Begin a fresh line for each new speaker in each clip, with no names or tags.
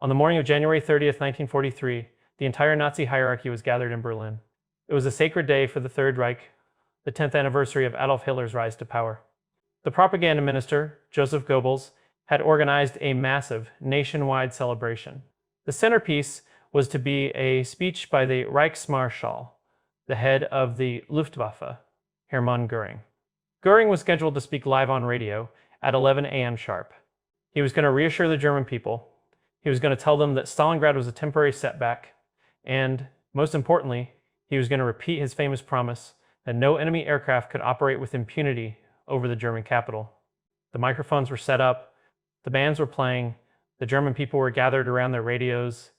On the morning of January 30th, 1943, the entire Nazi hierarchy was gathered in Berlin. It was a sacred day for the Third Reich, the 10th anniversary of Adolf Hitler's rise to power. The propaganda minister, Joseph Goebbels, had organized a massive nationwide celebration. The centerpiece was to be a speech by the Reichsmarschall, the head of the Luftwaffe, Hermann Göring. Göring was scheduled to speak live on radio at 11 a.m. sharp. He was going to reassure the German people. He was going to tell them that Stalingrad was a temporary setback, and, most importantly, he was going to repeat his famous promise that no enemy aircraft could operate with impunity over the German capital. The microphones were set up, the bands were playing, the German people were gathered around their radios.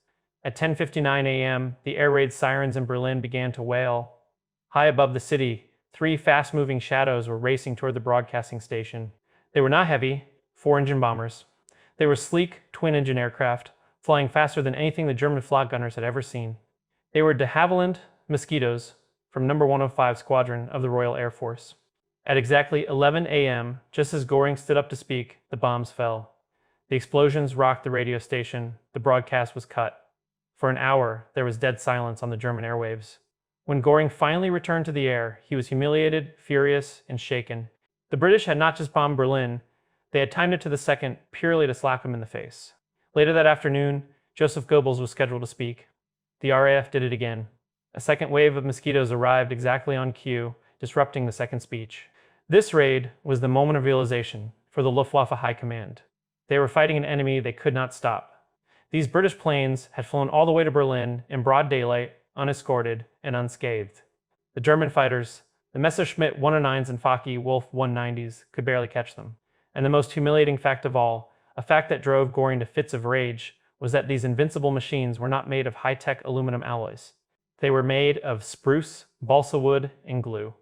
At 10:59 a.m., the air raid sirens in Berlin began to wail. High above the city, 3 fast-moving shadows were racing toward the broadcasting station. They were not heavy, 4-engine bombers. They were sleek, twin-engine aircraft, flying faster than anything the German flak gunners had ever seen. They were de Havilland Mosquitoes from No. 105 Squadron of the Royal Air Force. At exactly 11 a.m., just as Göring stood up to speak, the bombs fell. The explosions rocked the radio station. The broadcast was cut. For an hour, there was dead silence on the German airwaves. When Göring finally returned to the air, he was humiliated, furious, and shaken. The British had not just bombed Berlin, they had timed it to the second purely to slap him in the face. Later that afternoon, Joseph Goebbels was scheduled to speak. The RAF did it again. A second wave of mosquitoes arrived exactly on cue, disrupting the second speech. This raid was the moment of realization for the Luftwaffe High Command. They were fighting an enemy they could not stop. These British planes had flown all the way to Berlin in broad daylight, unescorted, and unscathed. The German fighters, the Messerschmitt 109s and Focke-Wulf 190s, could barely catch them. And the most humiliating fact of all, a fact that drove Göring to fits of rage, was that these invincible machines were not made of high-tech aluminum alloys. They were made of spruce, balsa wood, and glue.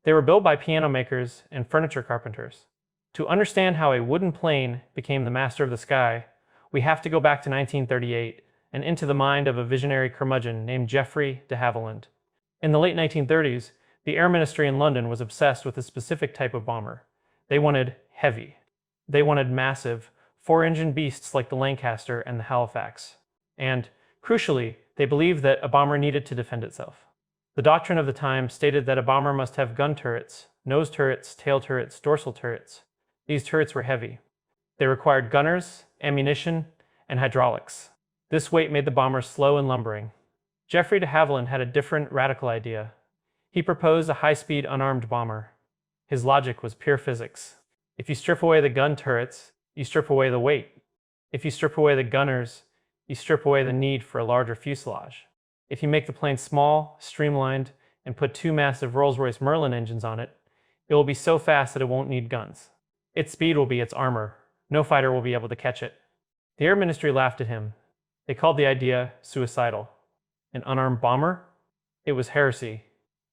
They were built by piano makers and furniture carpenters. To understand how a wooden plane became the master of the sky, we have to go back to 1938 and into the mind of a visionary curmudgeon named Geoffrey de Havilland. In the late 1930s, the Air Ministry in London was obsessed with a specific type of bomber. They wanted heavy. They wanted massive, 4-engine beasts like the Lancaster and the Halifax. And, crucially, they believed that a bomber needed to defend itself. The doctrine of the time stated that a bomber must have gun turrets, nose turrets, tail turrets, dorsal turrets. These turrets were heavy. They required gunners, ammunition, and hydraulics. This weight made the bomber slow and lumbering. Geoffrey de Havilland had a different, radical idea. He proposed a high-speed, unarmed bomber. His logic was pure physics. If you strip away the gun turrets, you strip away the weight. If you strip away the gunners, you strip away the need for a larger fuselage. If you make the plane small, streamlined, and put 2 massive Rolls-Royce Merlin engines on it, it will be so fast that it won't need guns. Its speed will be its armor. No fighter will be able to catch it. The Air Ministry laughed at him. They called the idea suicidal. An unarmed bomber? It was heresy.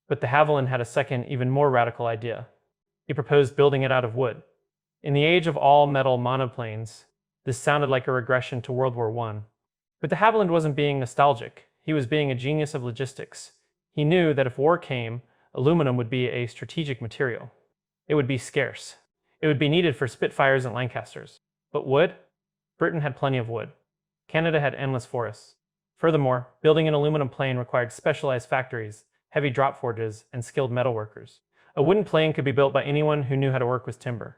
But de Havilland had a second, even more radical idea. He proposed building it out of wood. In the age of all-metal monoplanes, this sounded like a regression to World War I. But de Havilland wasn't being nostalgic. He was being a genius of logistics. He knew that if war came, aluminum would be a strategic material. It would be scarce. It would be needed for Spitfires and Lancasters. But wood? Britain had plenty of wood. Canada had endless forests. Furthermore, building an aluminum plane required specialized factories, heavy drop forges, and skilled metalworkers. A wooden plane could be built by anyone who knew how to work with timber.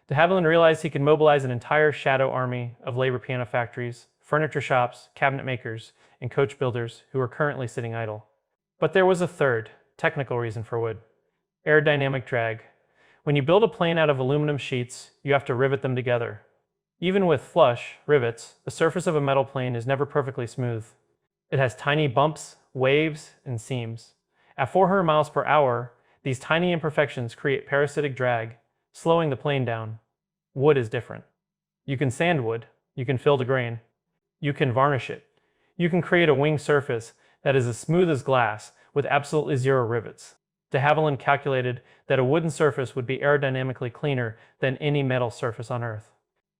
De Havilland realized he could mobilize an entire shadow army of labor piano factories, furniture shops, cabinet makers, and coach builders who were currently sitting idle. But there was a third, technical reason for wood: aerodynamic drag. When you build a plane out of aluminum sheets, you have to rivet them together. Even with flush rivets, the surface of a metal plane is never perfectly smooth. It has tiny bumps, waves, and seams. At 400 miles per hour, these tiny imperfections create parasitic drag, slowing the plane down. Wood is different. You can sand wood, you can fill the grain, you can varnish it. You can create a wing surface that is as smooth as glass with absolutely 0 rivets. De Havilland calculated that a wooden surface would be aerodynamically cleaner than any metal surface on Earth.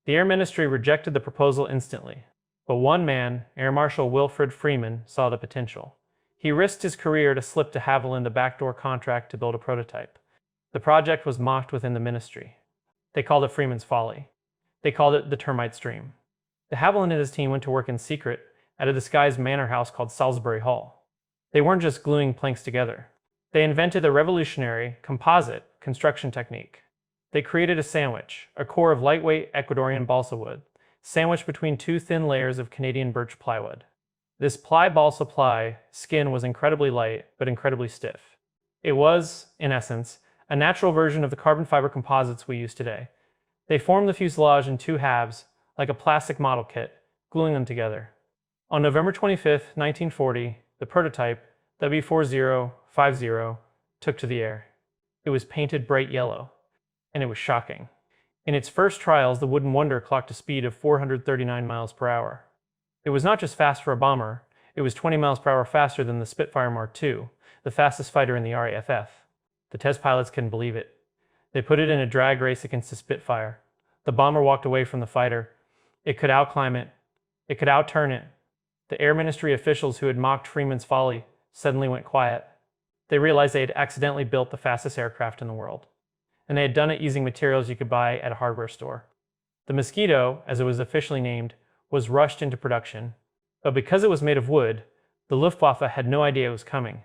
The Air Ministry rejected the proposal instantly, but one man, Air Marshal Wilfred Freeman, saw the potential. He risked his career to slip de Havilland a backdoor contract to build a prototype. The project was mocked within the ministry. They called it Freeman's folly. They called it the termite stream. De Havilland and his team went to work in secret at a disguised manor house called Salisbury Hall. They weren't just gluing planks together. They invented a revolutionary composite construction technique. They created a sandwich, a core of lightweight Ecuadorian balsa wood, sandwiched between two thin layers of Canadian birch plywood. This balsa ply skin was incredibly light, but incredibly stiff. It was, in essence, a natural version of the carbon fiber composites we use today. They formed the fuselage in two halves, like a plastic model kit, gluing them together. On November 25, 1940, the prototype, W4050, took to the air. It was painted bright yellow, and it was shocking. In its first trials, the Wooden Wonder clocked a speed of 439 miles per hour. It was not just fast for a bomber, it was 20 miles per hour faster than the Spitfire Mark II, the fastest fighter in the RAF. The test pilots couldn't believe it. They put it in a drag race against the Spitfire. The bomber walked away from the fighter. It could outclimb it. It could outturn it. The Air Ministry officials who had mocked Freeman's folly suddenly went quiet. They realized they had accidentally built the fastest aircraft in the world, and they had done it using materials you could buy at a hardware store. The Mosquito, as it was officially named, was rushed into production, but because it was made of wood, the Luftwaffe had no idea it was coming.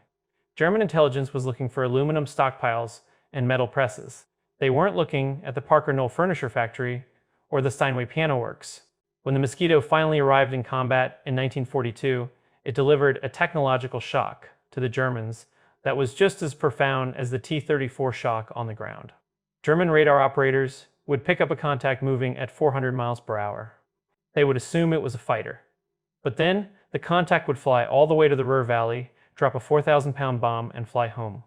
German intelligence was looking for aluminum stockpiles and metal presses. They weren't looking at the Parker Knoll Furniture Factory or the Steinway Piano Works. When the Mosquito finally arrived in combat in 1942, it delivered a technological shock to the Germans that was just as profound as the T-34 shock on the ground. German radar operators would pick up a contact moving at 400 miles per hour. They would assume it was a fighter. But then, the contact would fly all the way to the Ruhr Valley, drop a 4,000-pound bomb, and fly home.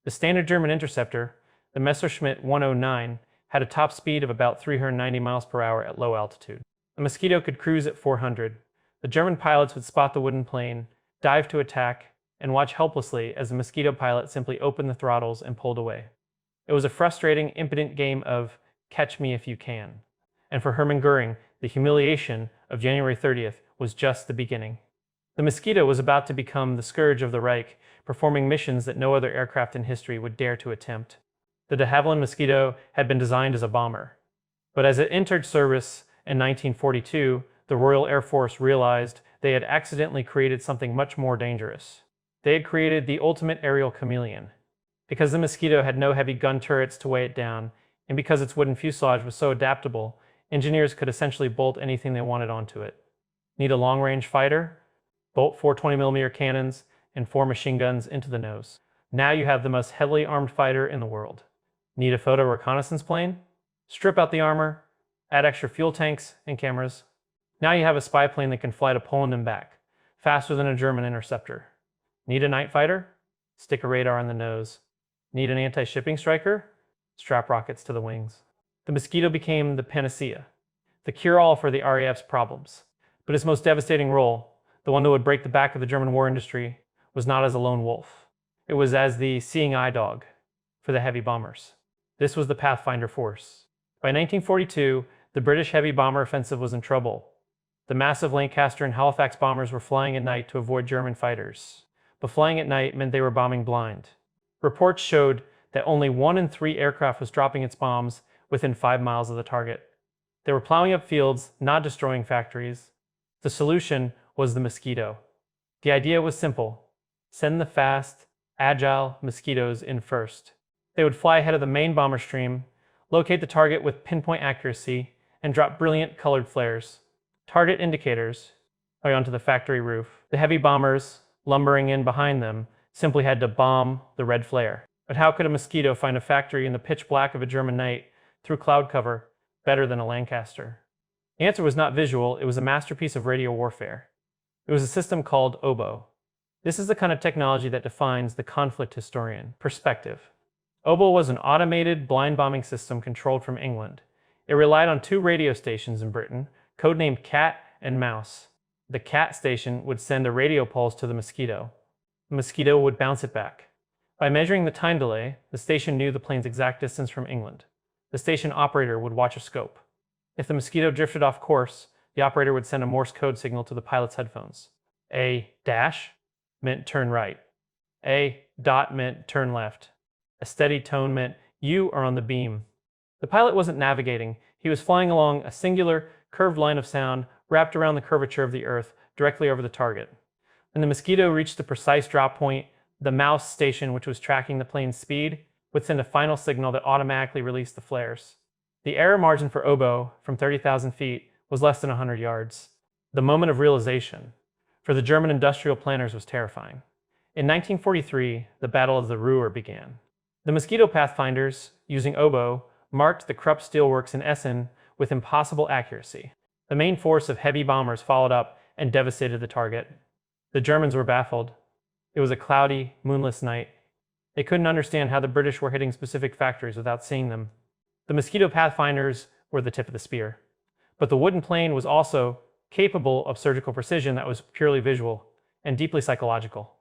The standard German interceptor, the Messerschmitt 109, had a top speed of about 390 miles per hour at low altitude. The Mosquito could cruise at 400. The German pilots would spot the wooden plane, dive to attack, and watch helplessly as the Mosquito pilot simply opened the throttles and pulled away. It was a frustrating, impotent game of catch me if you can. And for Hermann Göring, the humiliation of January 30th was just the beginning. The Mosquito was about to become the scourge of the Reich, performing missions that no other aircraft in history would dare to attempt. The de Havilland Mosquito had been designed as a bomber. But as it entered service in 1942, the Royal Air Force realized they had accidentally created something much more dangerous. They had created the ultimate aerial chameleon. Because the Mosquito had no heavy gun turrets to weigh it down, and because its wooden fuselage was so adaptable, engineers could essentially bolt anything they wanted onto it. Need a long-range fighter? Bolt 4 20mm cannons and 4 machine guns into the nose. Now you have the most heavily armed fighter in the world. Need a photo reconnaissance plane? Strip out the armor, add extra fuel tanks and cameras. Now you have a spy plane that can fly to Poland and back, faster than a German interceptor. Need a night fighter? Stick a radar on the nose. Need an anti-shipping striker? Strap rockets to the wings. The Mosquito became the panacea, the cure-all for the RAF's problems. But its most devastating role, the one that would break the back of the German war industry, was not as a lone wolf. It was as the seeing eye dog for the heavy bombers. This was the Pathfinder force. By 1942, the British heavy bomber offensive was in trouble. The massive Lancaster and Halifax bombers were flying at night to avoid German fighters. But flying at night meant they were bombing blind. Reports showed that only 1 in 3 aircraft was dropping its bombs within 5 miles of the target. They were plowing up fields, not destroying factories. The solution was the Mosquito. The idea was simple. Send the fast, agile Mosquitoes in first. They would fly ahead of the main bomber stream, locate the target with pinpoint accuracy, and drop brilliant colored flares. Target indicators onto the factory roof. The heavy bombers, lumbering in behind them, simply had to bomb the red flare. But how could a Mosquito find a factory in the pitch black of a German night through cloud cover better than a Lancaster? The answer was not visual, it was a masterpiece of radio warfare. It was a system called oboe. This is the kind of technology that defines the conflict historian: perspective. Oboe was an automated blind bombing system controlled from England. It relied on 2 radio stations in Britain, codenamed Cat and Mouse. The Cat station would send a radio pulse to the Mosquito. The Mosquito would bounce it back. By measuring the time delay, the station knew the plane's exact distance from England. The station operator would watch a scope. If the Mosquito drifted off course, the operator would send a Morse code signal to the pilot's headphones. A dash meant turn right. A dot meant turn left. A steady tone meant you are on the beam. The pilot wasn't navigating, he was flying along a singular, curved line of sound wrapped around the curvature of the Earth directly over the target. When the Mosquito reached the precise drop point, the mouse station, which was tracking the plane's speed, would send a final signal that automatically released the flares. The error margin for oboe, from 30,000 feet, was less than 100 yards. The moment of realization, for the German industrial planners, was terrifying. In 1943, the Battle of the Ruhr began. The Mosquito pathfinders, using oboe, marked the Krupp steelworks in Essen with impossible accuracy. The main force of heavy bombers followed up and devastated the target. The Germans were baffled. It was a cloudy, moonless night. They couldn't understand how the British were hitting specific factories without seeing them. The Mosquito pathfinders were the tip of the spear. But the wooden plane was also capable of surgical precision that was purely visual and deeply psychological.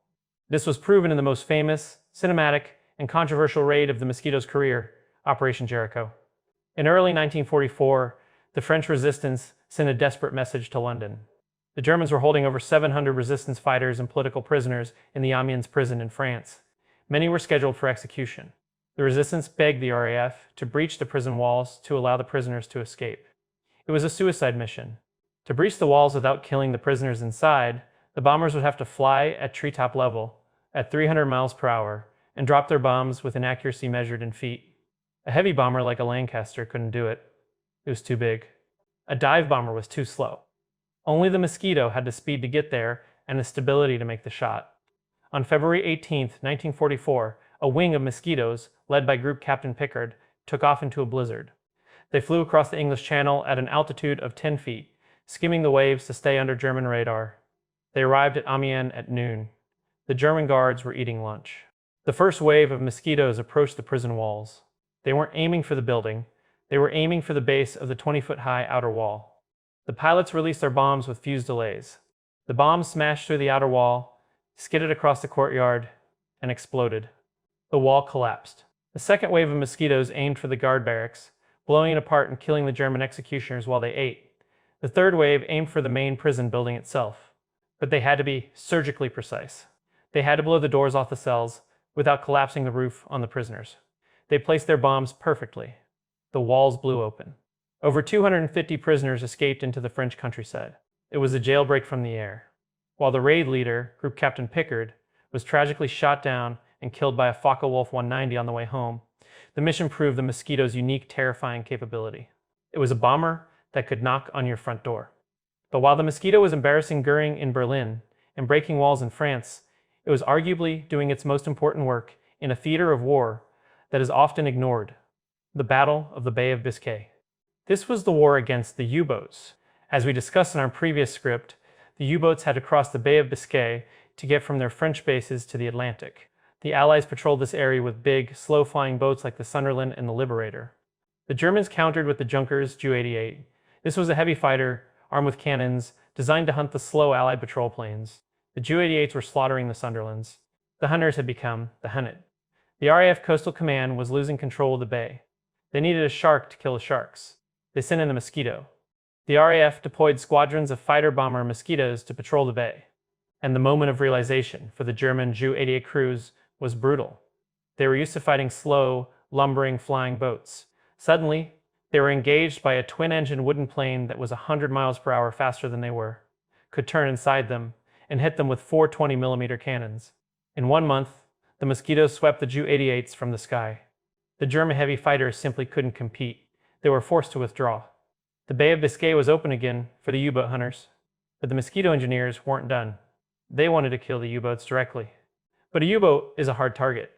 This was proven in the most famous, cinematic, and controversial raid of the Mosquito's career, Operation Jericho. In early 1944, the French resistance sent a desperate message to London. The Germans were holding over 700 resistance fighters and political prisoners in the Amiens prison in France. Many were scheduled for execution. The resistance begged the RAF to breach the prison walls to allow the prisoners to escape. It was a suicide mission. To breach the walls without killing the prisoners inside, the bombers would have to fly at treetop level at 300 miles per hour and drop their bombs with an accuracy measured in feet. A heavy bomber like a Lancaster couldn't do it. It was too big. A dive bomber was too slow. Only the Mosquito had the speed to get there and the stability to make the shot. On February 18, 1944, a wing of Mosquitoes, led by Group Captain Pickard, took off into a blizzard. They flew across the English Channel at an altitude of 10 feet, skimming the waves to stay under German radar. They arrived at Amiens at noon. The German guards were eating lunch. The first wave of Mosquitoes approached the prison walls. They weren't aiming for the building. They were aiming for the base of the 20-foot-high outer wall. The pilots released their bombs with fuse delays. The bombs smashed through the outer wall, skidded across the courtyard, and exploded. The wall collapsed. The second wave of Mosquitoes aimed for the guard barracks, blowing it apart and killing the German executioners while they ate. The third wave aimed for the main prison building itself. But they had to be surgically precise. They had to blow the doors off the cells without collapsing the roof on the prisoners. They placed their bombs perfectly. The walls blew open. Over 250 prisoners escaped into the French countryside. It was a jailbreak from the air. While the raid leader, Group Captain Pickard, was tragically shot down and killed by a Focke-Wulf 190 on the way home, the mission proved the Mosquito's unique, terrifying capability. It was a bomber that could knock on your front door. But while the Mosquito was embarrassing Göring in Berlin and breaking walls in France, it was arguably doing its most important work in a theater of war that is often ignored, the Battle of the Bay of Biscay. This was the war against the U-boats. As we discussed in our previous script, the U-boats had to cross the Bay of Biscay to get from their French bases to the Atlantic. The Allies patrolled this area with big, slow-flying boats like the Sunderland and the Liberator. The Germans countered with the Junkers Ju-88. This was a heavy fighter, armed with cannons, designed to hunt the slow Allied patrol planes. The Ju-88s were slaughtering the Sunderlands. The Hunters had become the Hunted. The RAF Coastal Command was losing control of the bay. They needed a shark to kill the sharks. They sent in the Mosquito. The RAF deployed squadrons of fighter-bomber Mosquitoes to patrol the bay. And the moment of realization for the German Ju-88 crews was brutal. They were used to fighting slow, lumbering, flying boats. Suddenly, they were engaged by a twin-engine wooden plane that was 100 miles per hour faster than they were, could turn inside them, and hit them with 4 20mm cannons. In 1 month, the Mosquitoes swept the Ju-88s from the sky. The German heavy fighters simply couldn't compete. They were forced to withdraw. The Bay of Biscay was open again for the U-boat hunters, but the Mosquito engineers weren't done. They wanted to kill the U-boats directly. But a U-boat is a hard target.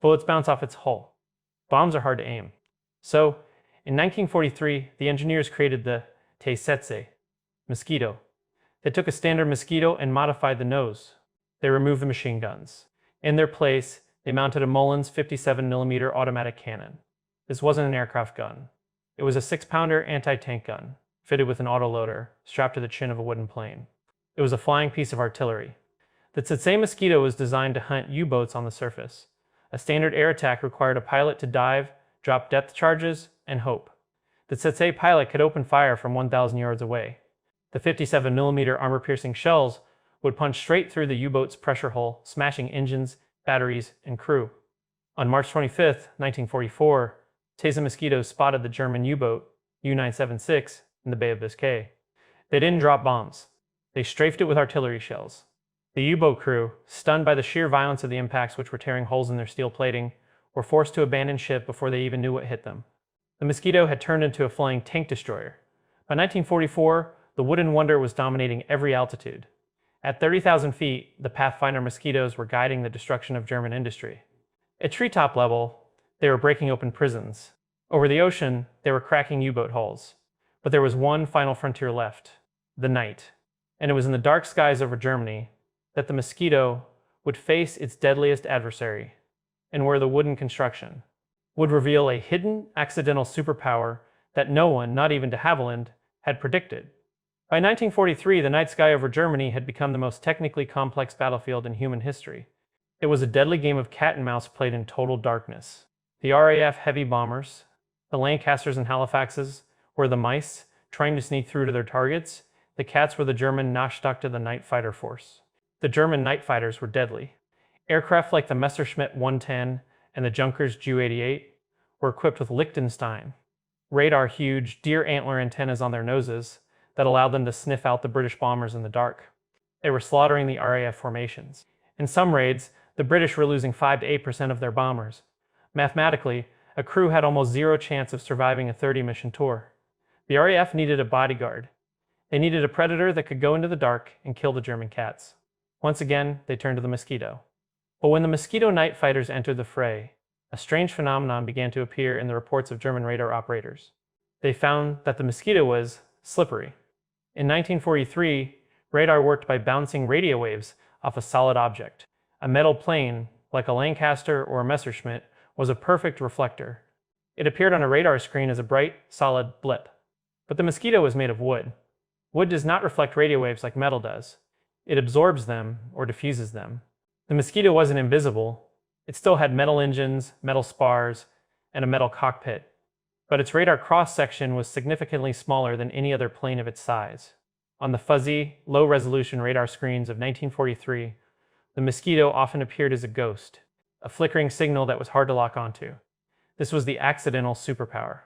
Bullets bounce off its hull. Bombs are hard to aim. So, in 1943, the engineers created the T-7 Mosquito. They took a standard Mosquito and modified the nose. They removed the machine guns. In their place, they mounted a Mullins 57mm automatic cannon. This wasn't an aircraft gun. It was a 6-pounder anti-tank gun, fitted with an autoloader, strapped to the chin of a wooden plane. It was a flying piece of artillery. The Tsetse Mosquito was designed to hunt U-boats on the surface. A standard air attack required a pilot to dive, drop depth charges, and hope. The Tsetse pilot could open fire from 1,000 yards away. The 57mm armor-piercing shells would punch straight through the U-boat's pressure hull, smashing engines, batteries, and crew. On March 25, 1944, Tsetse Mosquito spotted the German U-boat U-976 in the Bay of Biscay. They didn't drop bombs. They strafed it with artillery shells. The U-boat crew, stunned by the sheer violence of the impacts which were tearing holes in their steel plating, were forced to abandon ship before they even knew what hit them. The Mosquito had turned into a flying tank destroyer. By 1944, the wooden wonder was dominating every altitude. At 30,000 feet, the Pathfinder Mosquitoes were guiding the destruction of German industry. At treetop level, they were breaking open prisons. Over the ocean, they were cracking U-boat hulls. But there was one final frontier left: the night. And it was in the dark skies over Germany that the Mosquito would face its deadliest adversary, and where the wooden construction would reveal a hidden, accidental superpower that no one, not even de Havilland, had predicted. By 1943, the night sky over Germany had become the most technically complex battlefield in human history. It was a deadly game of cat and mouse played in total darkness. The RAF heavy bombers, the Lancasters and Halifaxes, were the mice, trying to sneak through to their targets. The cats were the German Nachtschatte, the night fighter force. The German night fighters were deadly. Aircraft like the Messerschmitt 110 and the Junkers Ju-88 were equipped with Liechtenstein radar, huge deer antler antennas on their noses that allowed them to sniff out the British bombers in the dark. They were slaughtering the RAF formations. In some raids, the British were losing 5 to 8% of their bombers. Mathematically, a crew had almost zero chance of surviving a 30-mission tour. The RAF needed a bodyguard. They needed a predator that could go into the dark and kill the German cats. Once again, they turned to the Mosquito. But when the Mosquito night fighters entered the fray, a strange phenomenon began to appear in the reports of German radar operators. They found that the Mosquito was slippery. In 1943, radar worked by bouncing radio waves off a solid object. A metal plane, like a Lancaster or a Messerschmitt, was a perfect reflector. It appeared on a radar screen as a bright, solid blip. But the Mosquito was made of wood. Wood does not reflect radio waves like metal does. It absorbs them or diffuses them. The Mosquito wasn't invisible. It still had metal engines, metal spars, and a metal cockpit. But its radar cross-section was significantly smaller than any other plane of its size. On the fuzzy, low-resolution radar screens of 1943, the Mosquito often appeared as a ghost, a flickering signal that was hard to lock onto. This was the accidental superpower.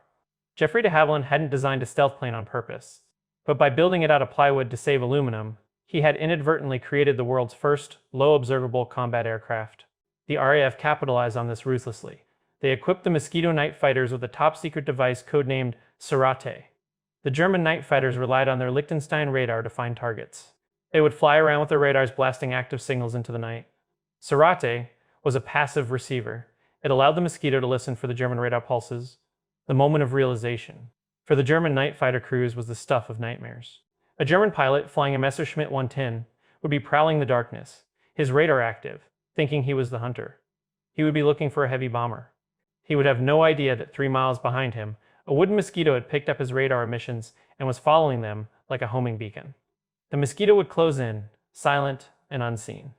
Geoffrey de Havilland hadn't designed a stealth plane on purpose, but by building it out of plywood to save aluminum, he had inadvertently created the world's first low-observable combat aircraft. The RAF capitalized on this ruthlessly. They equipped the Mosquito night fighters with a top-secret device codenamed Serate. The German night fighters relied on their Liechtenstein radar to find targets. They would fly around with their radars blasting active signals into the night. Serate was a passive receiver. It allowed the Mosquito to listen for the German radar pulses. The moment of realization for the German night fighter crews was the stuff of nightmares. A German pilot flying a Messerschmitt 110 would be prowling the darkness, his radar active, thinking he was the hunter. He would be looking for a heavy bomber. He would have no idea that 3 miles behind him, a wooden Mosquito had picked up his radar emissions and was following them like a homing beacon. The Mosquito would close in, silent and unseen.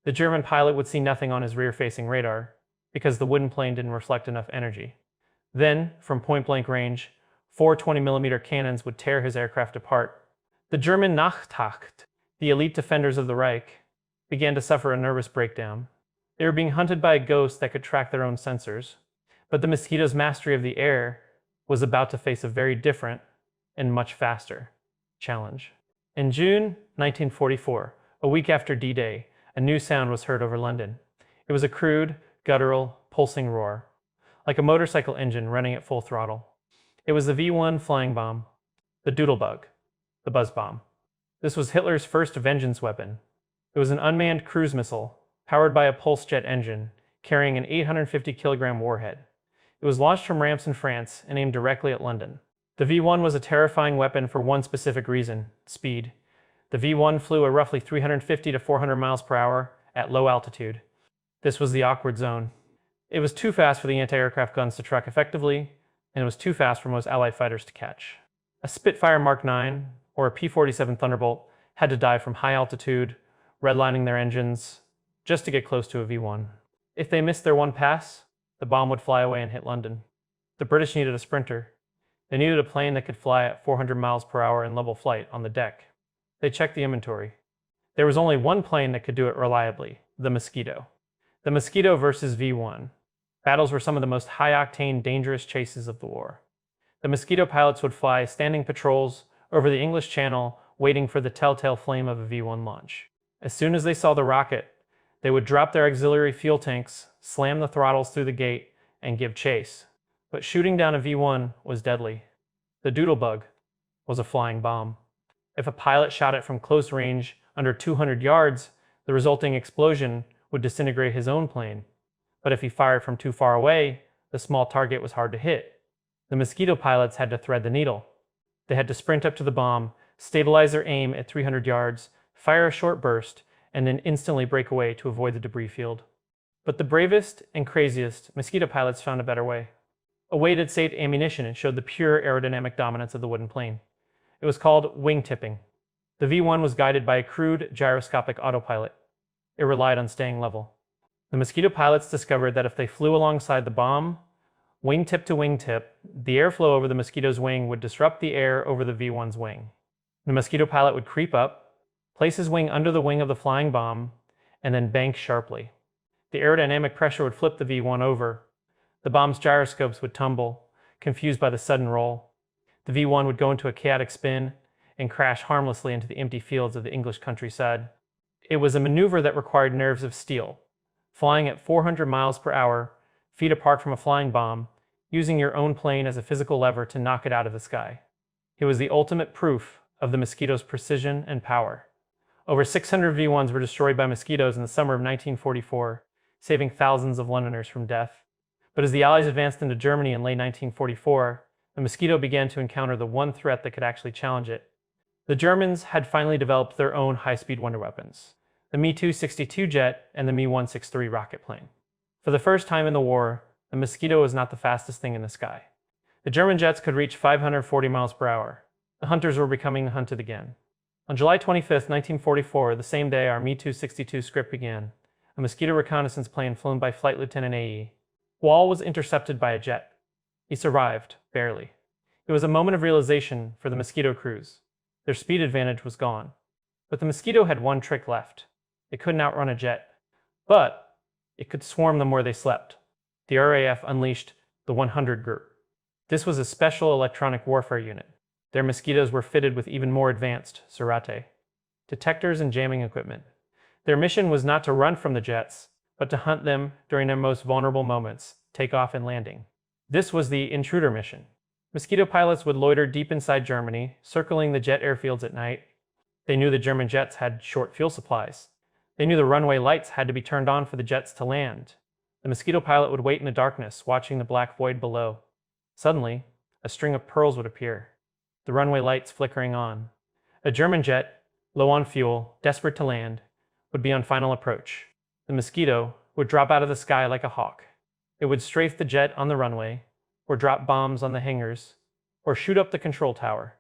The German pilot would see nothing on his rear-facing radar because the wooden plane didn't reflect enough energy. Then, from point-blank range, 4 20mm cannons would tear his aircraft apart. The German Nachtschatte, the elite defenders of the Reich, began to suffer a nervous breakdown. They were being hunted by a ghost that could track their own sensors, but the Mosquito's mastery of the air was about to face a very different and much faster challenge. In June 1944, a week after D-Day, a new sound was heard over London. It was a crude, guttural, pulsing roar, like a motorcycle engine running at full throttle. It was the V-1 flying bomb, the Doodlebug, the buzz bomb. This was Hitler's first vengeance weapon. It was an unmanned cruise missile, powered by a pulse jet engine, carrying an 850-kilogram warhead. It was launched from ramps in France and aimed directly at London. The V-1 was a terrifying weapon for one specific reason: speed. The V-1 flew at roughly 350 to 400 miles per hour at low altitude. This was the awkward zone. It was too fast for the anti-aircraft guns to track effectively, and it was too fast for most Allied fighters to catch. A Spitfire Mark 9 or a P-47 Thunderbolt had to dive from high altitude, redlining their engines, just to get close to a V-1. If they missed their one pass, the bomb would fly away and hit London. The British needed a sprinter. They needed a plane that could fly at 400 miles per hour in level flight on the deck. They checked the inventory. There was only one plane that could do it reliably: the Mosquito. The Mosquito versus V-1. Battles were some of the most high-octane, dangerous chases of the war. The Mosquito pilots would fly standing patrols over the English Channel waiting for the telltale flame of a V-1 launch. As soon as they saw the rocket, they would drop their auxiliary fuel tanks, slam the throttles through the gate, and give chase. But shooting down a V-1 was deadly. The Doodlebug was a flying bomb. If a pilot shot it from close range under 200 yards, the resulting explosion would disintegrate his own plane. But if he fired from too far away, the small target was hard to hit. The Mosquito pilots had to thread the needle. They had to sprint up to the bomb, stabilize their aim at 300 yards, fire a short burst, and then instantly break away to avoid the debris field. But the bravest and craziest Mosquito pilots found a better way. A weighted safe ammunition and showed the pure aerodynamic dominance of the wooden plane. It was called wing tipping. The V-1 was guided by a crude gyroscopic autopilot. It relied on staying level. The Mosquito pilots discovered that if they flew alongside the bomb, wingtip to wingtip, the airflow over the Mosquito's wing would disrupt the air over the V-1's wing. The Mosquito pilot would creep up, place his wing under the wing of the flying bomb, and then bank sharply. The aerodynamic pressure would flip the V-1 over. The bomb's gyroscopes would tumble, confused by the sudden roll. The V-1 would go into a chaotic spin and crash harmlessly into the empty fields of the English countryside. It was a maneuver that required nerves of steel, flying at 400 miles per hour, feet apart from a flying bomb, using your own plane as a physical lever to knock it out of the sky. It was the ultimate proof of the Mosquito's precision and power. Over 600 V-1s were destroyed by Mosquitoes in the summer of 1944, saving thousands of Londoners from death. But as the Allies advanced into Germany in late 1944, the Mosquito began to encounter the one threat that could actually challenge it. The Germans had finally developed their own high-speed wonder weapons, the Me-262 jet and the Me-163 rocket plane. For the first time in the war, the Mosquito was not the fastest thing in the sky. The German jets could reach 540 miles per hour. The hunters were becoming hunted again. On July 25, 1944, the same day our Me-262 script began, a Mosquito reconnaissance plane flown by Flight Lieutenant A.E. Wall was intercepted by a jet. He survived, barely. It was a moment of realization for the Mosquito crews. Their speed advantage was gone. But the Mosquito had one trick left. It couldn't outrun a jet. But it could swarm them where they slept. The RAF unleashed the 100 Group. This was a special electronic warfare unit. Their Mosquitoes were fitted with even more advanced Serrate detectors and jamming equipment. Their mission was not to run from the jets, but to hunt them during their most vulnerable moments, takeoff and landing. This was the Intruder mission. Mosquito pilots would loiter deep inside Germany, circling the jet airfields at night. They knew the German jets had short fuel supplies. They knew the runway lights had to be turned on for the jets to land. The Mosquito pilot would wait in the darkness, watching the black void below. Suddenly, a string of pearls would appear, the runway lights flickering on. A German jet, low on fuel, desperate to land, would be on final approach. The Mosquito would drop out of the sky like a hawk. It would strafe the jet on the runway, or drop bombs on the hangars, or shoot up the control tower.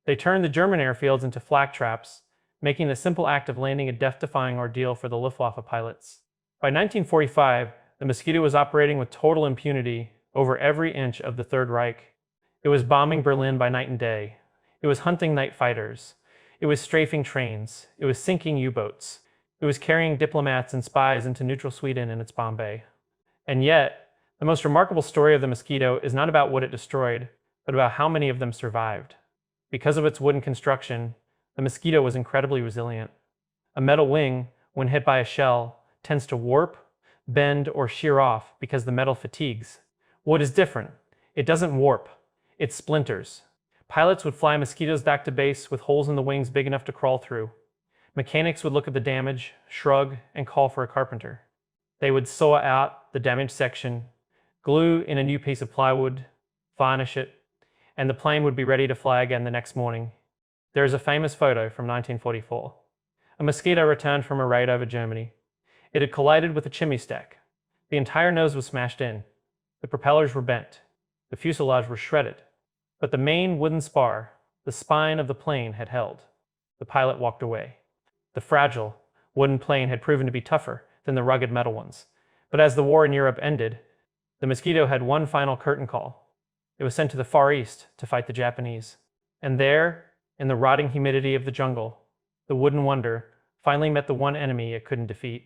They turned the German airfields into flak traps, making the simple act of landing a death-defying ordeal for the Luftwaffe pilots. By 1945, the Mosquito was operating with total impunity over every inch of the Third Reich. It was bombing Berlin by night and day. It was hunting night fighters. It was strafing trains. It was sinking U-boats. It was carrying diplomats and spies into neutral Sweden and its Bombay. And yet, the most remarkable story of the Mosquito is not about what it destroyed, but about how many of them survived. Because of its wooden construction, the Mosquito was incredibly resilient. A metal wing, when hit by a shell, tends to warp, bend, or shear off because the metal fatigues. Wood is different. It doesn't warp. It splinters. Pilots would fly Mosquitoes back to base with holes in the wings big enough to crawl through. Mechanics would look at the damage, shrug, and call for a carpenter. They would saw out the damaged section, glue in a new piece of plywood, varnish it, and the plane would be ready to fly again the next morning. There is a famous photo from 1944. A Mosquito returned from a raid over Germany. It had collided with a chimney stack. The entire nose was smashed in. The propellers were bent. The fuselage was shredded. But the main wooden spar, the spine of the plane, had held. The pilot walked away. The fragile, wooden plane had proven to be tougher than the rugged metal ones. But as the war in Europe ended, the Mosquito had one final curtain call. It was sent to the Far East to fight the Japanese. And there, in the rotting humidity of the jungle, the wooden wonder finally met the one enemy it couldn't defeat.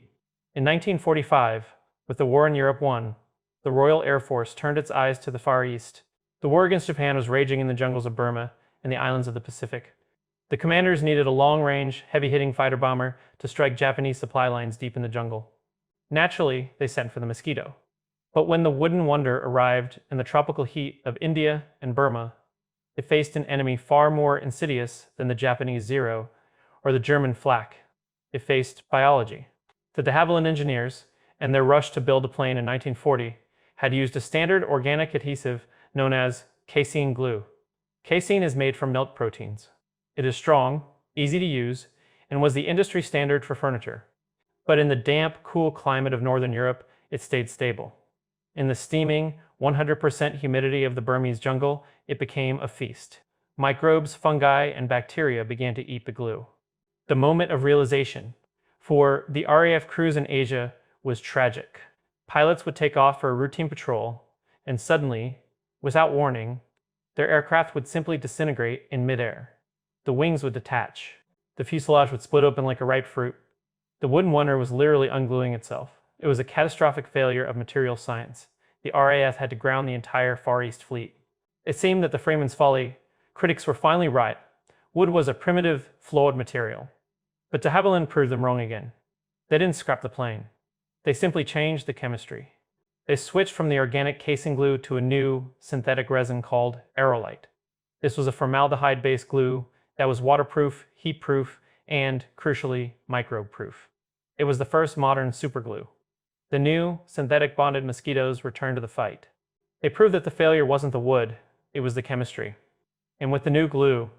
In 1945, with the war in Europe won, the Royal Air Force turned its eyes to the Far East. The war against Japan was raging in the jungles of Burma and the islands of the Pacific. The commanders needed a long-range, heavy-hitting fighter bomber to strike Japanese supply lines deep in the jungle. Naturally, they sent for the Mosquito. But when the Wooden Wonder arrived in the tropical heat of India and Burma, it faced an enemy far more insidious than the Japanese Zero or the German Flak. It faced biology. The de Havilland engineers, in their rush to build a plane in 1940, had used a standard organic adhesive known as casein glue. Casein is made from milk proteins. It is strong, easy to use, and was the industry standard for furniture. But in the damp, cool climate of Northern Europe, it stayed stable. In the steaming, 100% humidity of the Burmese jungle, it became a feast. Microbes, fungi, and bacteria began to eat the glue. The moment of realization for the RAF crews in Asia was tragic. Pilots would take off for a routine patrol, and suddenly, without warning, their aircraft would simply disintegrate in midair. The wings would detach. The fuselage would split open like a ripe fruit. The Wooden Wonder was literally ungluing itself. It was a catastrophic failure of material science. The RAF had to ground the entire Far East fleet. It seemed that the Freeman's Folly critics were finally right. Wood was a primitive, flawed material. But de Havilland proved them wrong again. They didn't scrap the plane. They simply changed the chemistry. They switched from the organic casing glue to a new synthetic resin called aerolite. This was a formaldehyde-based glue that was waterproof, heat-proof, and, crucially, microbe-proof. It was the first modern superglue. The new, synthetic bonded mosquitoes returned to the fight. They proved that the failure wasn't the wood, it was the chemistry. And with the new glue,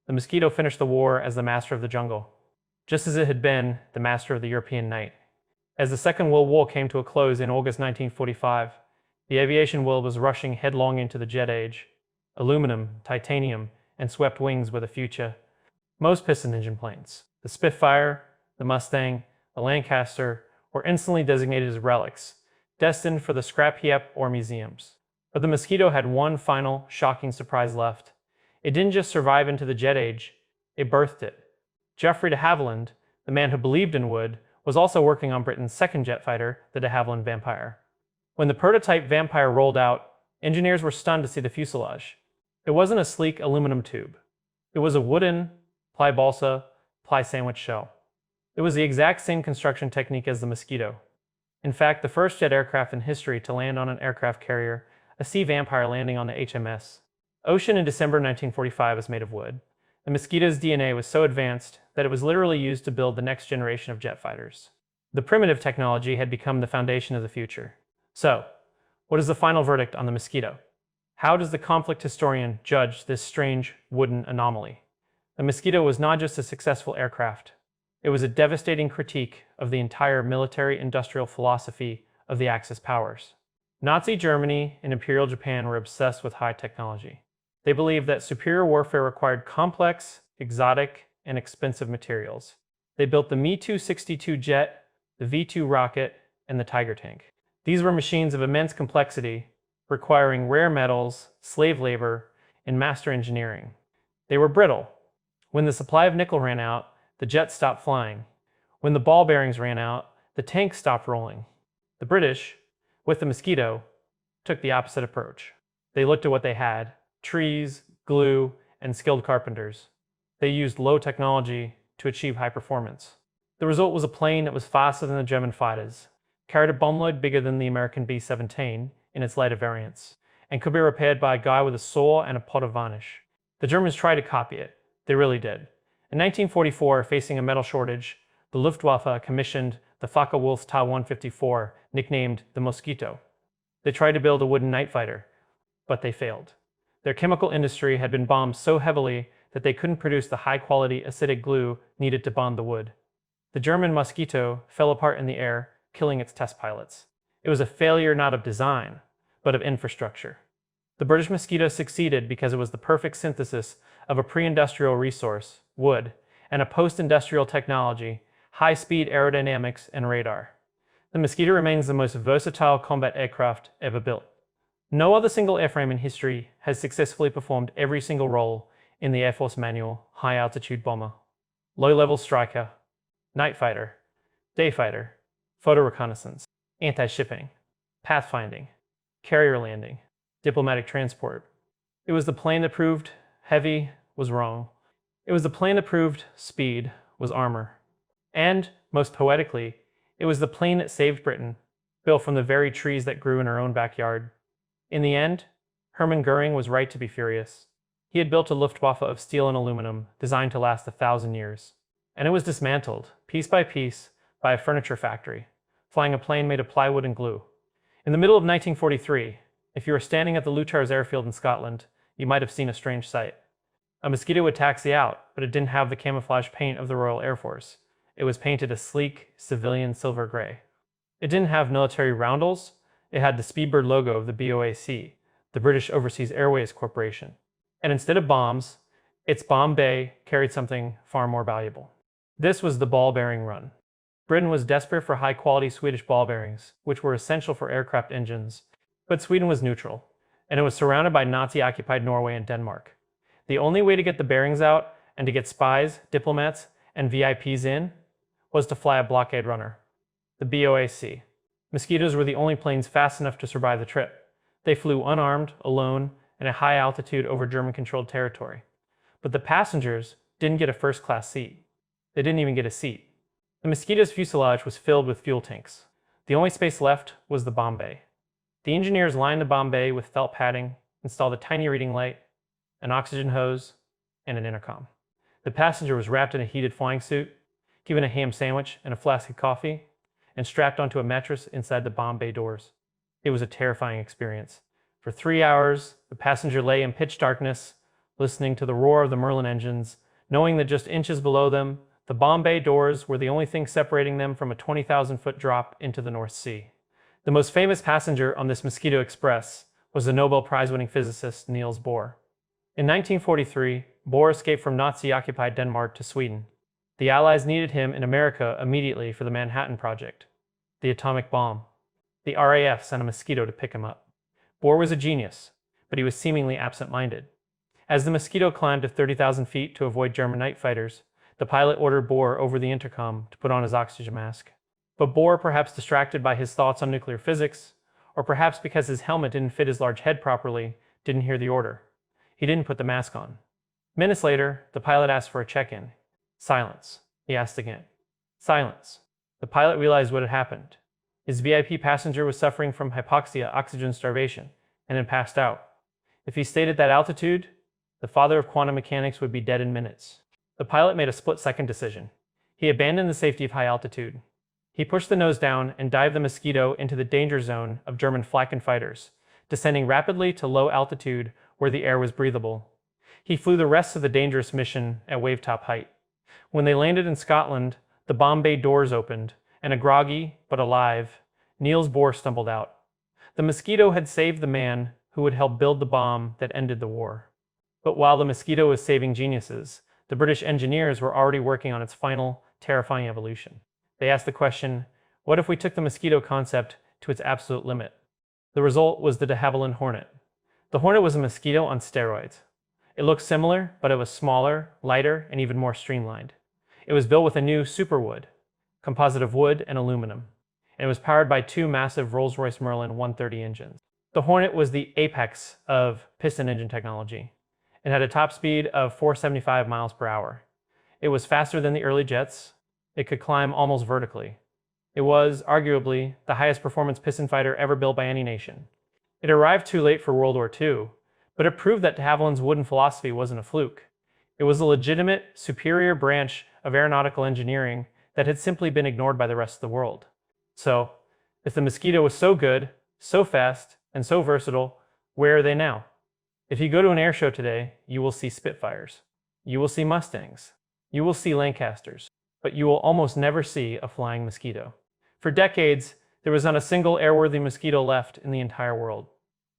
the mosquito finished the war as the master of the jungle, just as it had been the master of the European night. As the Second World War came to a close in August 1945, the aviation world was rushing headlong into the jet age. Aluminum, titanium, and swept wings were the future. Most piston-engine planes, the Spitfire, the Mustang, the Lancaster, were instantly designated as relics, destined for the scrap heap or museums. But the Mosquito had one final, shocking surprise left. It didn't just survive into the jet age, it birthed it. Geoffrey de Havilland, the man who believed in wood, was also working on Britain's second jet fighter, the de Havilland Vampire. When the prototype Vampire rolled out, engineers were stunned to see the fuselage. It wasn't a sleek aluminum tube. It was a wooden, ply balsa, ply sandwich shell. It was the exact same construction technique as the Mosquito. In fact, the first jet aircraft in history to land on an aircraft carrier, a Sea Vampire landing on the HMS Ocean in December 1945, was made of wood. The Mosquito's DNA was so advanced that it was literally used to build the next generation of jet fighters. The primitive technology had become the foundation of the future. So, what is the final verdict on the Mosquito? How does the conflict historian judge this strange wooden anomaly? The Mosquito was not just a successful aircraft. It was a devastating critique of the entire military-industrial philosophy of the Axis powers. Nazi Germany and Imperial Japan were obsessed with high technology. They believed that superior warfare required complex, exotic, and expensive materials. They built the Me-262 jet, the V-2 rocket, and the Tiger tank. These were machines of immense complexity, requiring rare metals, slave labor, and master engineering. They were brittle. When the supply of nickel ran out, the jet stopped flying. When the ball bearings ran out, the tank stopped rolling. The British, with the Mosquito, took the opposite approach. They looked at what they had: trees, glue, and skilled carpenters. They used low technology to achieve high performance. The result was a plane that was faster than the German fighters, carried a bomb load bigger than the American B-17 in its later variants, and could be repaired by a guy with a saw and a pot of varnish. The Germans tried to copy it. They really did. In 1944, facing a metal shortage, the Luftwaffe commissioned the Focke-Wulf's Ta-154, nicknamed the Mosquito. They tried to build a wooden night fighter, but they failed. Their chemical industry had been bombed so heavily that they couldn't produce the high-quality acidic glue needed to bond the wood. The German Mosquito fell apart in the air, killing its test pilots. It was a failure not of design, but of infrastructure. The British Mosquito succeeded because it was the perfect synthesis of a pre-industrial resource, wood, and a post-industrial technology, high-speed aerodynamics, and radar. The Mosquito remains the most versatile combat aircraft ever built. No other single airframe in history has successfully performed every single role in the Air Force manual: high-altitude bomber, low-level striker, night fighter, day fighter, photo reconnaissance, anti-shipping, pathfinding, carrier landing, diplomatic transport. It was the plane that proved heavy was wrong. It was the plane that proved speed was armor. And, most poetically, it was the plane that saved Britain, built from the very trees that grew in our own backyard. In the end, Hermann Göring was right to be furious. He had built a Luftwaffe of steel and aluminum designed to last 1,000 years. And it was dismantled, piece by piece, by a furniture factory, flying a plane made of plywood and glue. In the middle of 1943, if you were standing at the Lutars airfield in Scotland, you might have seen a strange sight. A Mosquito would taxi out, but it didn't have the camouflage paint of the Royal Air Force. It was painted a sleek, civilian silver gray. It didn't have military roundels, it had the Speedbird logo of the BOAC, the British Overseas Airways Corporation. And instead of bombs, its bomb bay carried something far more valuable. This was the ball bearing run. Britain was desperate for high-quality Swedish ball bearings, which were essential for aircraft engines, but Sweden was neutral, and it was surrounded by Nazi-occupied Norway and Denmark. The only way to get the bearings out and to get spies, diplomats, and VIPs in was to fly a blockade runner, the BOAC. Mosquitoes were the only planes fast enough to survive the trip. They flew unarmed, alone, and at high altitude over German-controlled territory. But the passengers didn't get a first-class seat. They didn't even get a seat. The Mosquito's fuselage was filled with fuel tanks. The only space left was the bomb bay. The engineers lined the bomb bay with felt padding, installed a tiny reading light, an oxygen hose, and an intercom. The passenger was wrapped in a heated flying suit, given a ham sandwich and a flask of coffee, and strapped onto a mattress inside the bomb bay doors. It was a terrifying experience. For 3 hours, the passenger lay in pitch darkness, listening to the roar of the Merlin engines, knowing that just inches below them, the bomb bay doors were the only thing separating them from a 20,000-foot drop into the North Sea. The most famous passenger on this Mosquito Express was the Nobel Prize-winning physicist Niels Bohr. In 1943, Bohr escaped from Nazi-occupied Denmark to Sweden. The Allies needed him in America immediately for the Manhattan Project, the atomic bomb. The RAF sent a Mosquito to pick him up. Bohr was a genius, but he was seemingly absent-minded. As the Mosquito climbed to 30,000 feet to avoid German night fighters, the pilot ordered Bohr over the intercom to put on his oxygen mask. But Bohr, perhaps distracted by his thoughts on nuclear physics, or perhaps because his helmet didn't fit his large head properly, didn't hear the order. He didn't put the mask on. Minutes later, the pilot asked for a check-in. Silence. He asked again. Silence. The pilot realized what had happened. His VIP passenger was suffering from hypoxia, oxygen starvation, and had passed out. If he stayed at that altitude, the father of quantum mechanics would be dead in minutes. The pilot made a split-second decision. He abandoned the safety of high altitude. He pushed the nose down and dived the Mosquito into the danger zone of German flak and fighters, descending rapidly to low altitude where the air was breathable. He flew the rest of the dangerous mission at wavetop height. When they landed in Scotland, the bomb bay doors opened, and a groggy, but alive, Niels Bohr stumbled out. The Mosquito had saved the man who would help build the bomb that ended the war. But while the Mosquito was saving geniuses, the British engineers were already working on its final, terrifying evolution. They asked the question, what if we took the Mosquito concept to its absolute limit? The result was the de Havilland Hornet. The Hornet was a Mosquito on steroids. It looked similar, but it was smaller, lighter, and even more streamlined. It was built with a new superwood, composite of wood and aluminum, and it was powered by two massive Rolls-Royce Merlin 130 engines. The Hornet was the apex of piston-engine technology. It had a top speed of 475 miles per hour. It was faster than the early jets. It could climb almost vertically. It was, arguably, the highest performance piston fighter ever built by any nation. It arrived too late for World War II, but it proved that de Havilland's wooden philosophy wasn't a fluke. It was a legitimate, superior branch of aeronautical engineering that had simply been ignored by the rest of the world. So, if the Mosquito was so good, so fast, and so versatile, where are they now? If you go to an air show today, you will see Spitfires. You will see Mustangs. You will see Lancasters. But you will almost never see a flying Mosquito. For decades, there was not a single airworthy Mosquito left in the entire world.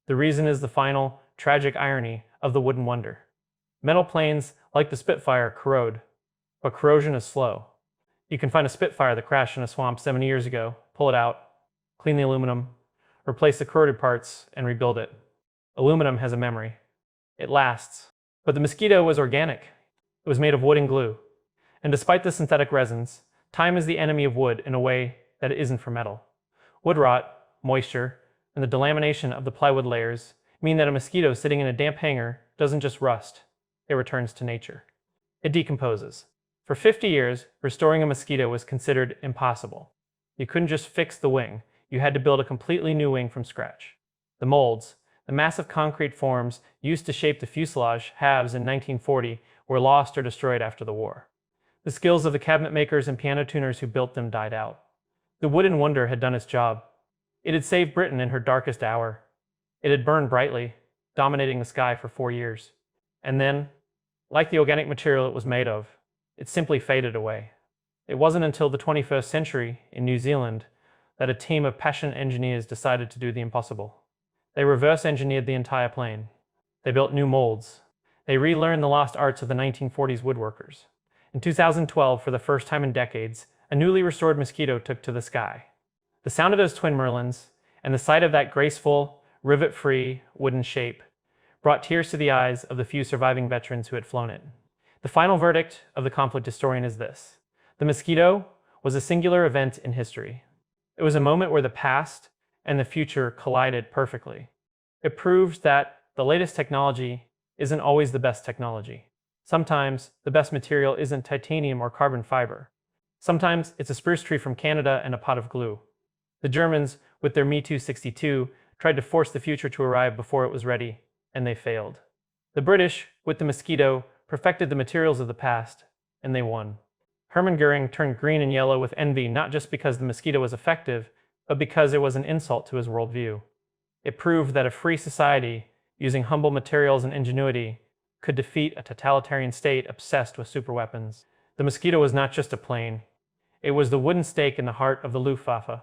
The reason is the final, tragic irony of the wooden wonder. Metal planes, like the Spitfire, corrode, but corrosion is slow. You can find a Spitfire that crashed in a swamp 70 years ago, pull it out, clean the aluminum, replace the corroded parts, and rebuild it. Aluminum has a memory. It lasts. But the Mosquito was organic. It was made of wood and glue. And despite the synthetic resins, time is the enemy of wood in a way that it isn't for metal. Wood rot, moisture, and the delamination of the plywood layers mean that a Mosquito sitting in a damp hangar doesn't just rust, it returns to nature. It decomposes. For 50 years, restoring a Mosquito was considered impossible. You couldn't just fix the wing, you had to build a completely new wing from scratch. The molds, the massive concrete forms used to shape the fuselage halves in 1940, were lost or destroyed after the war. The skills of the cabinet makers and piano tuners who built them died out. The wooden wonder had done its job. It had saved Britain in her darkest hour. It had burned brightly, dominating the sky for 4 years. And then, like the organic material it was made of, it simply faded away. It wasn't until the 21st century, in New Zealand, that a team of passionate engineers decided to do the impossible. They reverse-engineered the entire plane. They built new molds. They relearned the lost arts of the 1940s woodworkers. In 2012, for the first time in decades, a newly restored Mosquito took to the sky. The sound of those twin Merlins, and the sight of that graceful, rivet-free wooden shape, brought tears to the eyes of the few surviving veterans who had flown it. The final verdict of the conflict historian is this: the Mosquito was a singular event in history. It was a moment where the past and the future collided perfectly. It proved that the latest technology isn't always the best technology. Sometimes the best material isn't titanium or carbon fiber. Sometimes it's a spruce tree from Canada and a pot of glue. The Germans, with their Me-262, tried to force the future to arrive before it was ready, and they failed. The British, with the Mosquito, perfected the materials of the past, and they won. Hermann Göring turned green and yellow with envy not just because the Mosquito was effective, but because it was an insult to his worldview. It proved that a free society, using humble materials and ingenuity, could defeat a totalitarian state obsessed with superweapons. The Mosquito was not just a plane. It was the wooden stake in the heart of the Luftwaffe.